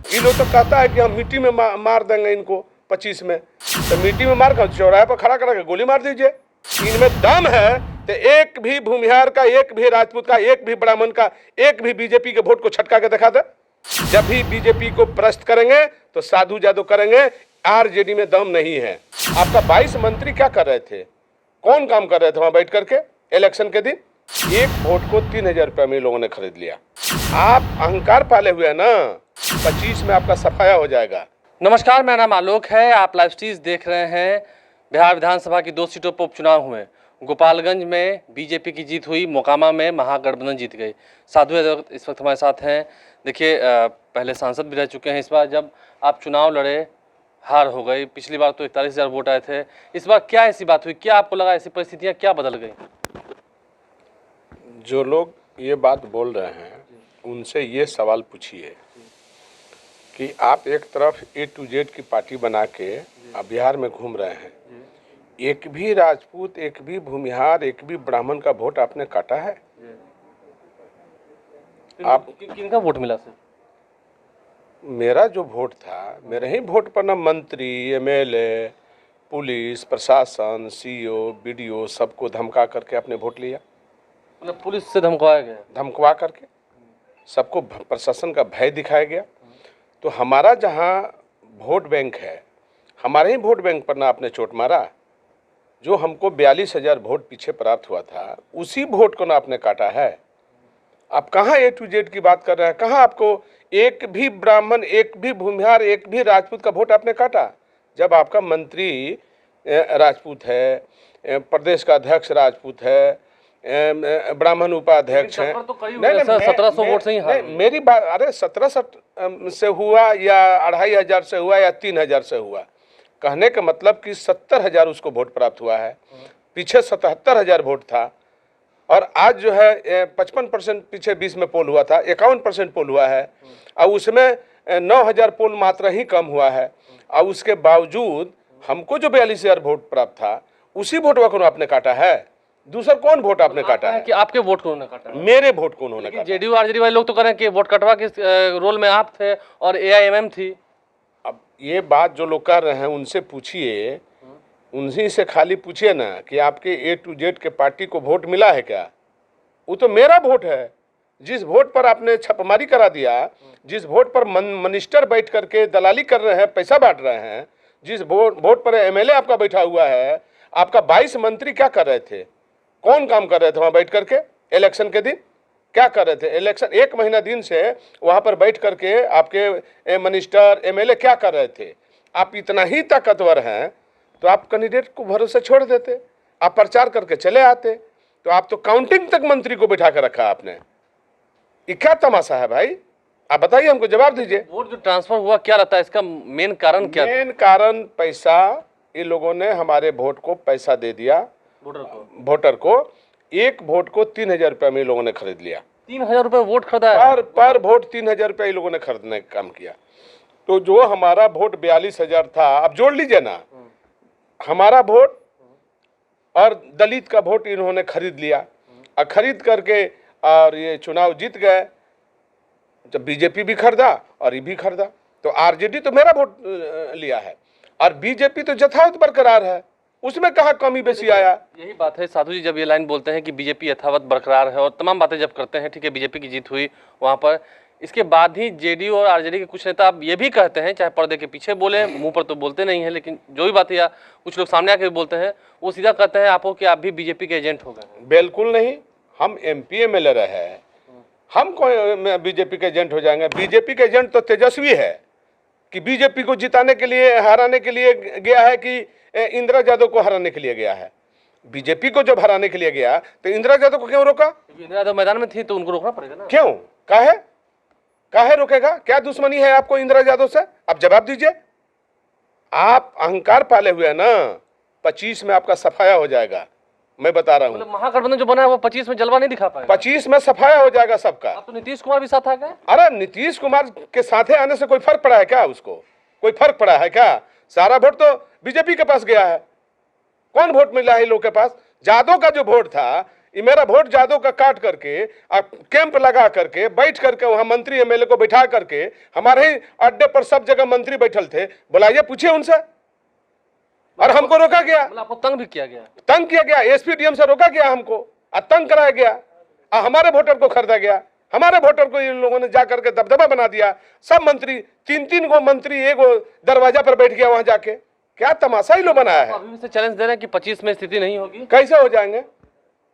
ये लोग तो कहता है कि हम मिट्टी में मार देंगे इनको 25 में, तो मिट्टी में मार कर चौराहे पर खड़ा करा के गोली मार दीजिए। इनमें दम है तो एक भी भूमिहार का, एक भी राजपूत का, एक भी ब्राह्मण का, एक भी बीजेपी के वोट को छटका के दिखा दे। जब भी बीजेपी को प्रश्न करेंगे तो साधु जादू करेंगे, आरजेडी में दम नहीं है। आपका 22 मंत्री क्या कर रहे थे, कौन काम कर रहे थे वहां बैठ करके इलेक्शन के दिन? एक वोट को 3000 रुपया में लोगों ने खरीद लिया। आप अहंकार पाले हुए हैं ना, 25 में आपका सफाया हो जाएगा। नमस्कार, मेरा नाम आलोक है। आप लाइव स्ट्रीज देख रहे हैं। बिहार विधानसभा की 2 सीटों पर उपचुनाव हुए। गोपालगंज में बीजेपी की जीत हुई, मोकामा में महागठबंधन जीत गई। साधु इस वक्त हमारे साथ हैं। देखिए, पहले सांसद भी रह चुके हैं। इस बार जब आप चुनाव लड़े, हार हो गई। पिछली बार तो 41,000 वोट आए थे। इस बार क्या ऐसी बात हुई, क्या आपको लगा ऐसी परिस्थितियाँ क्या बदल गई? जो लोग ये बात बोल रहे हैं उनसे ये सवाल पूछिए कि आप एक तरफ A to Z की पार्टी बना के अब बिहार में घूम रहे हैं, एक भी राजपूत, एक भी भूमिहार, एक भी ब्राह्मण का वोट आपने काटा है? आप किनका वोट मिला सर? मेरा जो वोट था, मेरे ही वोट पर ना मंत्री, MLA, पुलिस प्रशासन, CO, BDO सबको धमका करके आपने वोट लिया। मतलब पुलिस से धमकाया गया? धमकवा करके सबको प्रशासन का भय दिखाया गया। तो हमारा जहाँ वोट बैंक है, हमारे ही वोट बैंक पर ना आपने चोट मारा। जो हमको 42,000 वोट पीछे प्राप्त हुआ था, उसी वोट को ना आपने काटा है। आप कहाँ A to Z की बात कर रहे हैं? कहाँ आपको एक भी ब्राह्मण, एक भी भूमिहार, एक भी राजपूत का वोट आपने काटा? जब आपका मंत्री राजपूत है, प्रदेश का अध्यक्ष राजपूत है, ब्राह्मण उपाध्यक्ष है। तो 1700 वोट से ही मेरी बात, अरे 1700 से हुआ या 2500 से हुआ या 3000 से हुआ, कहने का मतलब कि 70,000 उसको वोट प्राप्त हुआ है। पीछे 77,000 वोट था और आज जो है 55% पीछे 20 में पोल हुआ था, 51% पोल हुआ है और उसमें 9,000 पोल मात्रा ही कम हुआ है। और उसके बावजूद हमको जो 42,000 वोट प्राप्त था, उसी वोट को आपने काटा है। दूसरा कौन वोट आपने काटा है? कि आपके वोट को उन्होंने काटा? मेरे वोट को उन्होंने काटा। जेडीयू आरजेडी वाले लोग तो कह रहे हैं कि वोट कटवा के रोल में आप थे और AIMM थी। अब ये बात जो लोग कर रहे हैं उनसे पूछिए, उन्हीं से खाली पूछिए ना कि आपके A to Z के पार्टी को वोट मिला है क्या? वो तो मेरा वोट है। जिस वोट पर आपने छापेमारी करा दिया, जिस वोट पर मिनिस्टर बैठ करके दलाली कर रहे हैं, पैसा बांट रहे हैं, जिस वोट पर MLA आपका बैठा हुआ है, आपका 22 मंत्री क्या कर रहे थे, कौन काम कर रहे थे वहां बैठ करके? इलेक्शन के दिन क्या कर रहे थे? इलेक्शन 1 महीना दिन से वहां पर बैठ करके आपके मिनिस्टर MLA क्या कर रहे थे? आप इतना ही ताकतवर हैं तो आप कैंडिडेट को भरोसे छोड़ देते, आप प्रचार करके चले आते। तो आप तो काउंटिंग तक मंत्री को बिठा कर रखा आपने। ये क्या तमाशा है भाई? आप बताइए, हमको जवाब दीजिए। वोट जो ट्रांसफर हुआ क्या रहता है, इसका मेन कारण क्या? मेन कारण पैसा। ये लोगों ने हमारे वोट को पैसा दे दिया, वोटर को। एक वोट को 3000 रुपया में लोगों ने खरीद लिया। 3000 रुपये वोट खरीदा है? पर वोट 3000 रुपया ये लोगों ने खरीदने का काम किया। तो जो हमारा वोट 42,000 था, आप जोड़ लीजिए ना, हमारा वोट और दलित का वोट इन्होंने खरीद लिया और खरीद करके और ये चुनाव जीत गए। जब बीजेपी भी खरीदा और ये भी खरीदा, तो आरजेडी तो मेरा वोट लिया है और बीजेपी तो यथावत बरकरार है। उसमें कहाँ कमी बेसी आया? यही बात है साधु जी, जब ये लाइन बोलते हैं कि बीजेपी यथावत बरकरार है और तमाम बातें जब करते हैं, ठीक है बीजेपी की जीत हुई वहाँ पर, इसके बाद ही जेडीयू और आरजेडी के कुछ नेता अब ये भी कहते हैं, चाहे पर्दे के पीछे बोले, मुंह पर तो बोलते नहीं है, लेकिन जो भी बात है या कुछ लोग सामने आके बोलते हैं, वो सीधा कहते हैं आपको कि आप भी बीजेपी के एजेंट हो गए। बिल्कुल नहीं, हम MP MLA रहे हैं, हम कौन बीजेपी के एजेंट हो जाएंगे? बीजेपी के एजेंट तो तेजस्वी है कि बीजेपी को जिताने के लिए, हराने के लिए गया है कि इंदिरा यादव को हराने के लिए गया है? बीजेपी को जब हराने के लिए गया तो इंदिरा यादव को क्यों रोका? इंदिरा यादव मैदान में थी तो उनको रोकना पड़ेगा ना। क्यों? काहे रोकेगा? क्या दुश्मनी है आपको इंदिरा यादव से? आप जवाब दीजिए। आप अहंकार पाले हुए हैं ना, 25 में आपका सफाया हो जाएगा, मैं बता रहा हूँ। मतलब महागठबंधन जो बना है वो 25 में जलवा नहीं दिखा पाएगा? 25 में सफाया हो जाएगा सबका। अब तो नीतीश कुमार भी साथ आ गए। अरे नीतीश कुमार के साथे आने से कोई फर्क पड़ा है क्या? उसको कोई फर्क पड़ा है क्या? सारा वोट तो बीजेपी के पास गया है। कौन वोट मिला है लोग के पास? जादव का जो वोट था ये मेरा वोट जादव का काट करके आप कैंप लगा करके बैठ करके वहां मंत्री एमएलए को बैठा करके, हमारे ही अड्डे पर सब जगह मंत्री बैठल थे, बुलाइए पूछिए उनसे। और हमको रोका गया, मतलब आपको तंग भी किया गया? तंग किया गया, एसपीडीएम से रोका गया हमको और तंग कराया गया और हमारे वोटर को खरीदा गया। हमारे वोटर को इन लोगों ने जाकर के दबदबा बना दिया। सब मंत्री, तीन गो मंत्री एक दरवाजा पर बैठ गया वहां जाके। क्या तमाशा ही लोग बनाया है। अभी से चैलेंज दे रहे हैं कि 25 में स्थिति नहीं होगी। कैसे हो जाएंगे?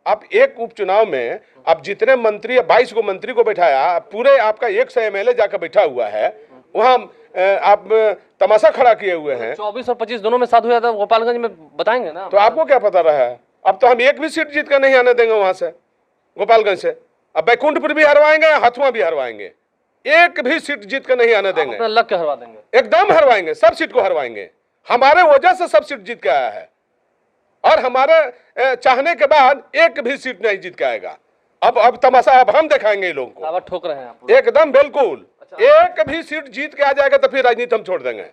आप एक उपचुनाव में आप जितने मंत्री, 22 को मंत्री को बैठाया, पूरे आपका 100 एमएलए जाकर बैठा हुआ है वहां, आप तमाशा खड़ा किए हुए हैं। 24 और 25 दोनों में साधु यादव गोपालगंज में बताएंगे ना। तो आपको क्या पता रहा है? अब तो हम एक भी सीट जीत कर नहीं आने देंगे वहां से, गोपालगंज से। अब बैकुंठपुर भी हरवाएंगे, हथुआ भी हरवाएंगे, एक भी सीट जीत कर नहीं आने देंगे। अपना लग के हरवा देंगे, एकदम हरवाएंगे, सब सीट को हरवाएंगे। हमारे वजह से सब सीट जीत के आया है और हमारे चाहने के बाद एक भी सीट नहीं जीत के आएगा। अब तमाशा अब हम दिखाएंगे लोगों को। दावा ठोक रहे हैं आप? एकदम बिल्कुल। एक भी सीट जीत के आ जाएगा तो फिर राजनीति हम छोड़ देंगे।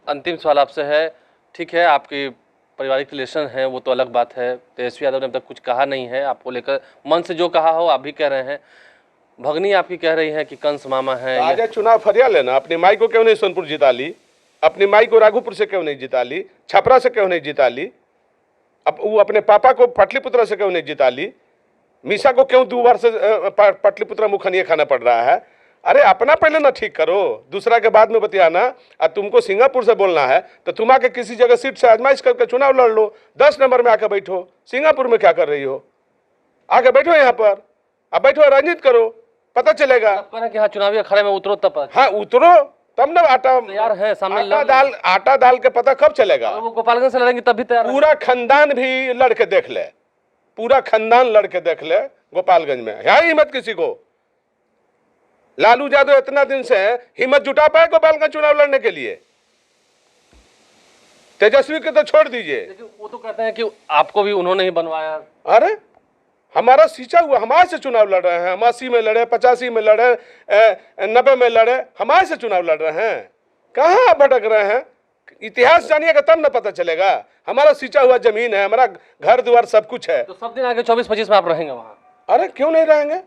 अंतिम सवाल आपसे है, ठीक है आपकी पारिवारिक रिलेशन है वो तो अलग बात है, तेजस्वी यादव ने अब तक कुछ कहा नहीं है आपको लेकर, मन से जो कहा हो आप भी कह रहे हैं। भगनी आपकी कह रही है कि कंस मामा है। आज चुनाव फरिया लेना, अपनी माई को क्यों नहीं सोनपुर जिता ली, अपनी माई को राघोपुर से क्यों नहीं जिता ली, छपरा से क्यों नहीं जिता ली, अब वो अपने पापा को पाटलिपुत्रा से क्यों नहीं जिता ली, मीसा को क्यों 2 बार से पाटलिपुत्रा मुखनिया खाना पड़ रहा है। अरे अपना पहले ना ठीक करो, दूसरा के बाद में बतियाना। और तुमको सिंगापुर से बोलना है तो तुम आके किसी जगह सीट से आजमाइश करके चुनाव लड़ लो, 10 नंबर में आके बैठो। सिंगापुर में क्या कर रही हो? आके बैठो यहाँ पर, अब बैठो राजनीति करो, पता चलेगा। कि हाँ चुनावी अखाड़े में उतरो तब। हाँ उतरो तब ना। तैयार है सामने आटा दाल के पता कब चलेगा? वो गोपालगंज से लड़ेंगे तब भी तैयार। पूरा खानदान भी लड़के देख ले, पूरा खानदान लड़के देख ले गोपालगंज में। है हिम्मत किसी को? लालू यादव इतना दिन से हिम्मत जुटा पाए गोपालगंज चुनाव लड़ने के लिए? तेजस्वी को तो छोड़ दीजिए। लेकिन वो तो कहते हैं कि आपको भी उन्होंने ही बनवाया। अरे हमारा सींचा हुआ, हमारे से चुनाव लड़ रहे हैं। हम 80 में लड़े, 85 में लड़े, 90 में लड़े, हमारे से चुनाव लड़ रहे हैं। कहाँ भटक रहे हैं? इतिहास जानिएगा तब ना पता चलेगा। हमारा सींचा हुआ जमीन है, हमारा घर द्वार सब कुछ है। तो सब दिन आगे 24-25 में आप रहेंगे वहाँ? अरे क्यों नहीं रहेंगे,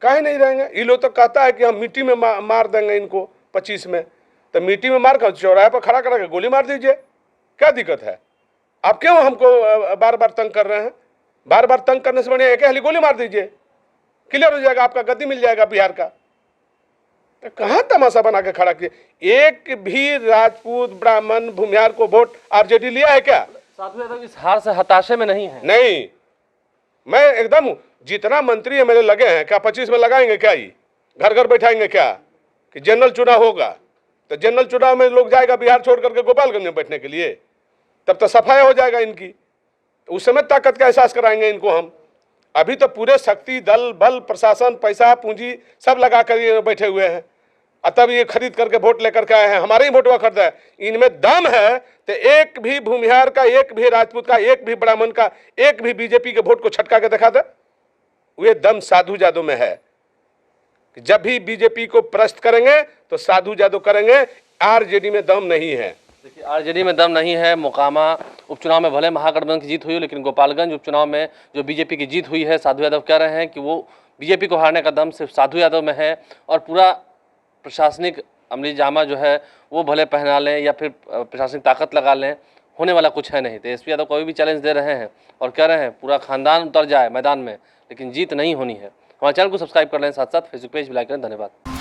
काहे नहीं रहेंगे? ये लोग तो कहता है कि हम मिट्टी में मार देंगे इनको 25 में। तो मिट्टी में मार कर चौराहे पर खड़ा करा के गोली मार दीजिए, क्या दिक्कत है? आप क्यों हमको बार बार तंग कर रहे हैं? बार बार तंग करने से बढ़िया एक हाली गोली मार दीजिए, क्लियर हो जाएगा, आपका गद्दी मिल जाएगा बिहार का। तो कहाँ तमाशा बना के खड़ा किए? एक भी राजपूत ब्राह्मण भूमिहार को वोट आरजेडी लिया है क्या? साधु यादव इस हार से हताशे में नहीं है? नहीं, मैं एकदम हूँ। जितना मंत्री है मेरे लगे हैं, क्या 25 में लगाएंगे क्या? ही घर घर बैठाएंगे क्या कि जनरल चुनाव होगा तो जनरल चुनाव में लोग जाएगा बिहार छोड़ करके गोपालगंज में बैठने के लिए? तब तो सफाई हो जाएगा इनकी। तो उस समय ताकत का एहसास कराएंगे इनको हम। अभी तो पूरे शक्ति दल बल प्रशासन पैसा पूंजी सब लगा कर ये बैठे हुए हैं, और तब ये खरीद करके वोट लेकर के आए हैं। हमारे ही वोटवा खरीदा है। इनमें दम है तो एक भी भूमिहार का, एक भी राजपूत का, एक भी ब्राह्मण का, एक भी बीजेपी के वोट को छटका के दिखा दे। वे दम साधु यादव में है कि जब भी बीजेपी को प्रस्त करेंगे तो साधु यादव करेंगे। आरजेडी में दम नहीं है। देखिए आरजेडी में दम नहीं है। मोकामा उपचुनाव में भले महागठबंधन की जीत हुई, लेकिन गोपालगंज उपचुनाव में जो बीजेपी की जीत हुई है, साधु यादव कह रहे हैं कि वो बीजेपी को हारने का दम सिर्फ साधु यादव में है। और पूरा प्रशासनिक अमली जामा जो है वो भले पहना लें या फिर प्रशासनिक ताकत लगा लें, होने वाला कुछ है नहीं। तेजस्वी यादव कोई भी चैलेंज दे रहे हैं और कह रहे हैं पूरा खानदान उतर जाए मैदान में, लेकिन जीत नहीं होनी है। हमारे चैनल को सब्सक्राइब कर लें, साथ साथ फेसबुक पेज भी लाइक करें। धन्यवाद।